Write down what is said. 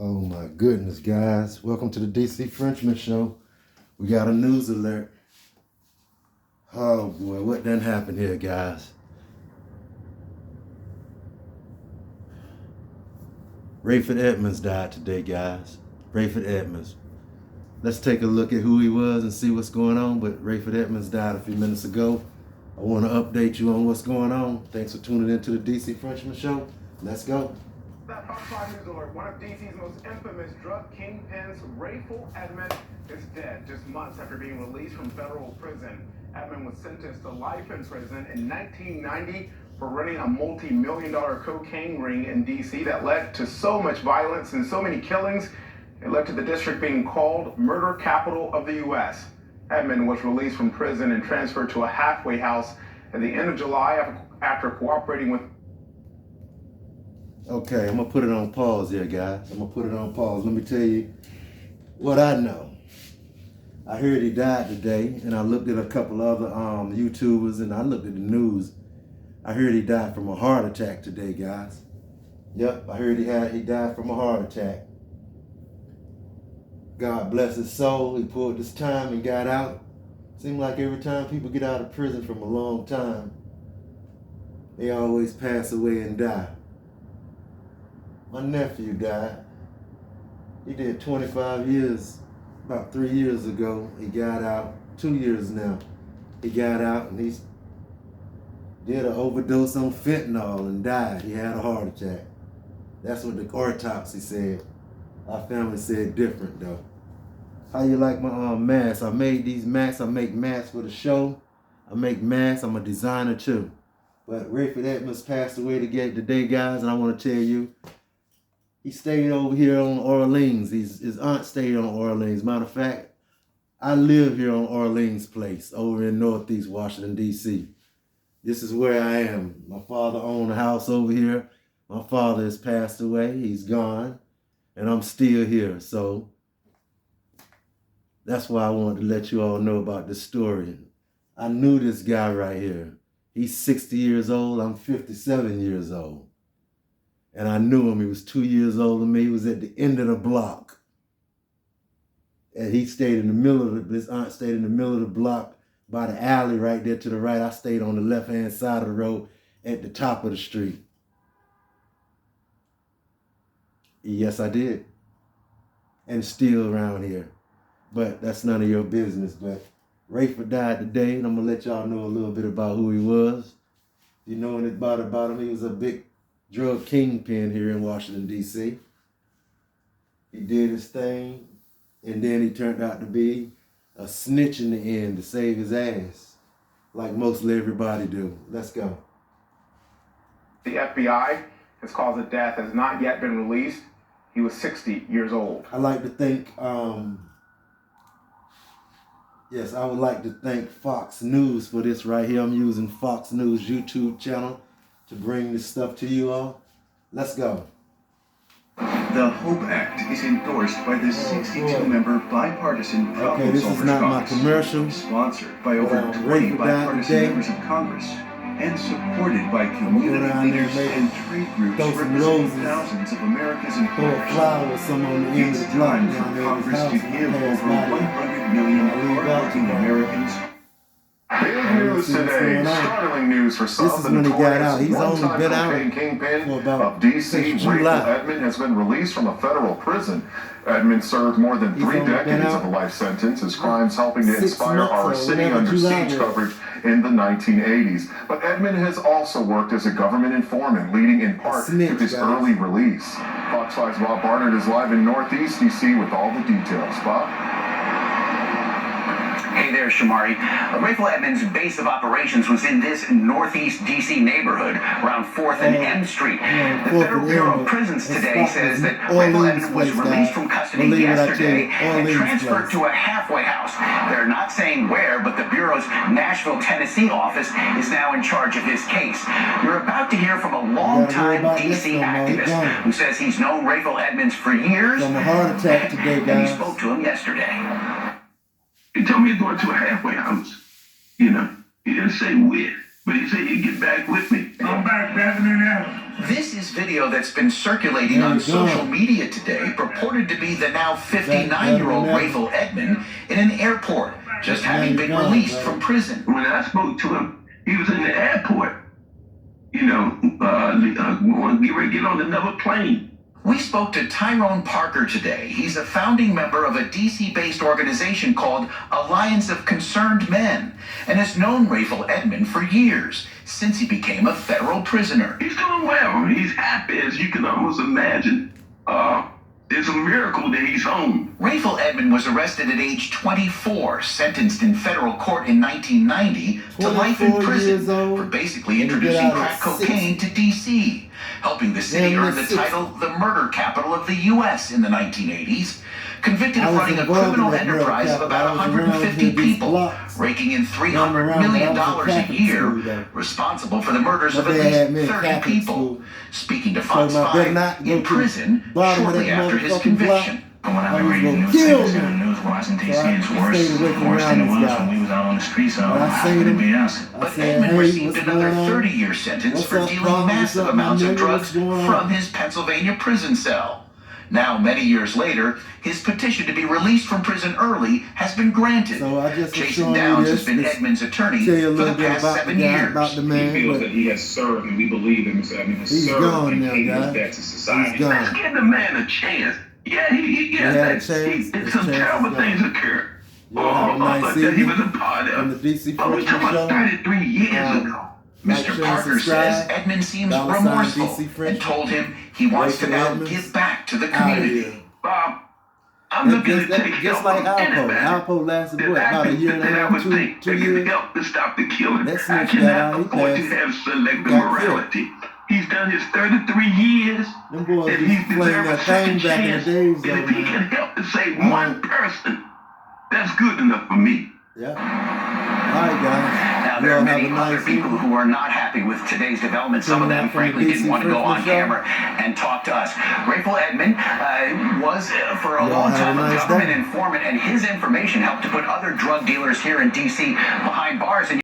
Oh my goodness, guys. Welcome to the DC Frenchman Show. We got a news alert. Oh boy, what done happened here, guys? Rayful Edmonds died today, guys. Rayful Edmonds. Let's take a look at who he was and see what's going on. But Rayful Edmonds died a few minutes ago. I want to update you on what's going on. Thanks for tuning in to the DC Frenchman Show. Let's go. That Fox 5 News alert. One of DC's most infamous drug kingpins, Rayful Edmonds, is dead just months after being released from federal prison. Edmonds was sentenced to life in prison in 1990 for running a multi-million-dollar cocaine ring in DC that led to so much violence and so many killings. It led to the district being called murder capital of the U.S. Edmonds was released from prison and transferred to a halfway house at the end of July after cooperating with. Okay, I'm gonna put it on pause here, guys. I'm gonna put it on pause. Let me tell you what I know. I heard he died today, and I looked at a couple other YouTubers, and I looked at the news. I heard he died from a heart attack today, guys. Yep, I heard he died from a heart attack. God bless his soul. He pulled his time and got out. Seems like every time people get out of prison from a long time, they always pass away and die. My nephew died. He did 25 years, about 3 years ago. He got out, 2 years now. He got out and he did an overdose on fentanyl and died. He had a heart attack. That's what the autopsy said. Our family said different though. How you like my masks? I made these masks. I make masks for the show. I make masks. I'm a designer too. But Rayful Edmonds passed away today, guys, and I want to tell you, he stayed over here on Orleans. His aunt stayed on Orleans. Matter of fact, I live here on Orleans Place over in Northeast Washington, D.C. This is where I am. My father owned a house over here. My father has passed away. He's gone. And I'm still here. So that's why I wanted to let you all know about this story. I knew this guy right here. He's 60 years old. I'm 57 years old. And I knew him. He was 2 years older than me. He was at the end of the block. And he stayed in the middle of his aunt stayed in the middle of the block by the alley right there to the right. I stayed on the left-hand side of the road at the top of the street. Yes, I did. And still around here. But that's none of your business. But Rayful died today, and I'm going to let y'all know a little bit about who he was. You know anything about him, he was a big drug kingpin here in Washington, D.C. He did his thing, and then he turned out to be a snitch in the end to save his ass, like mostly everybody do. Let's go. The FBI, his cause of death has not yet been released. He was 60 years old. I like to think, yes, I would like to thank Fox News for this right here. I'm using Fox News YouTube channel to bring this stuff to you all. Let's go. The HOPE Act is endorsed by the 62-member bipartisan Problem Okay, this is Solvers not my Caucus, commercial. sponsored by over Rayful 20 died bipartisan today. members of Congress, and supported by community around there, leaders maybe and trade groups throw some representing roses, thousands of America's throw a employers. flower or some on the end It's of the block time down for there at his Congress house. to give Pass over by there. 100 million I'll leave out hardworking tomorrow. Americans. Big news today, startling news for some. This is when he got out. He's only one-time been out cocaine kingpin for about of DC, since Rayful July. Edmonds, has been released from a federal prison. Edmonds served more than He's 3 only been decades out of a life sentence, his crimes helping to 6 inspire months our or City whenever Under July Siege was. coverage in the 1980s. But Edmonds has also worked as a government informant, leading in part to snitch, his guys. early release. Fox 5's Bob Barnard is live in Northeast DC with all the details. Bob? Hey there, Shamari. Rayful Edmonds' base of operations was in this Northeast D.C. neighborhood around 4th and M Street. The Federal Bureau of Prisons today says that Rayful Edmonds was released from custody yesterday and transferred to a halfway house. They're not saying where, but the Bureau's Nashville, Tennessee office is now in charge of his case. You're about to hear from a longtime D.C. activist who says he's known Rayful Edmonds for years, From a heart attack today, and he guys. spoke to him yesterday. He told me to go into a halfway house. You know, he didn't say where. But he said he'd get back with me. I'm back better than ever. This is video that's been circulating on social media today, purported to be the now 59-year-old Rayful Edmonds in an airport, just having been released from prison. When I spoke to him, he was in the airport. You know, going to get ready to get on another plane. We spoke to Tyrone Parker today. He's a founding member of a DC-based organization called Alliance of Concerned Men and has known Rayful Edmonds for years, since he became a federal prisoner. He's doing well. He's happy, as you can almost imagine. It's a miracle that he's home. Rayful Edmonds was arrested at age 24, sentenced in federal court in 1990 to life in prison for basically introducing crack cocaine to DC, helping the city earn the title the murder capital of the U.S. in the 1980s, convicted of running a criminal enterprise of about 150 people, raking in $300 million a year, responsible for the murders of at least 30 people. Speaking to Fox 5 in prison shortly after his conviction. When I was reading newspapers in the news, Washington DC is worse than it was when we was out on the streets. How could it be us? But Edmonds received another 30-year sentence for dealing massive amounts of drugs from his Pennsylvania prison cell. Now, many years later, his petition to be released from prison early has been granted. Jason Downs has been Edmonds' attorney for the past 7 years. He feels that he has served, and we believe that Mr. Edmonds has served and paid his debt to society. Let's give the man a chance. Yeah, some terrible things occurred. That he was a part of. But we talking about 33 years ago. Mr. Parker says Edmonds seems remorseful and told him he wants to now give back to the community. Bob, I'm looking to take just help like from anybody. Alpo lasted what, about a year and a half, 2 years? Help to stop the killing. That's I cannot afford to have selective morality. He's done his 33 years, Them boys and used he's to play deserved that a thing second back in the chance. days, And though, if he man. can help to save one person, that's good enough for me. Yeah. All right, guys. Now, there are many other people who are not happy with today's development. Some of them, frankly, didn't want to go on camera and talk to us. Rayful Edmonds was, for a long time, a government informant, and his information helped to put other drug dealers here in D.C. behind bars. And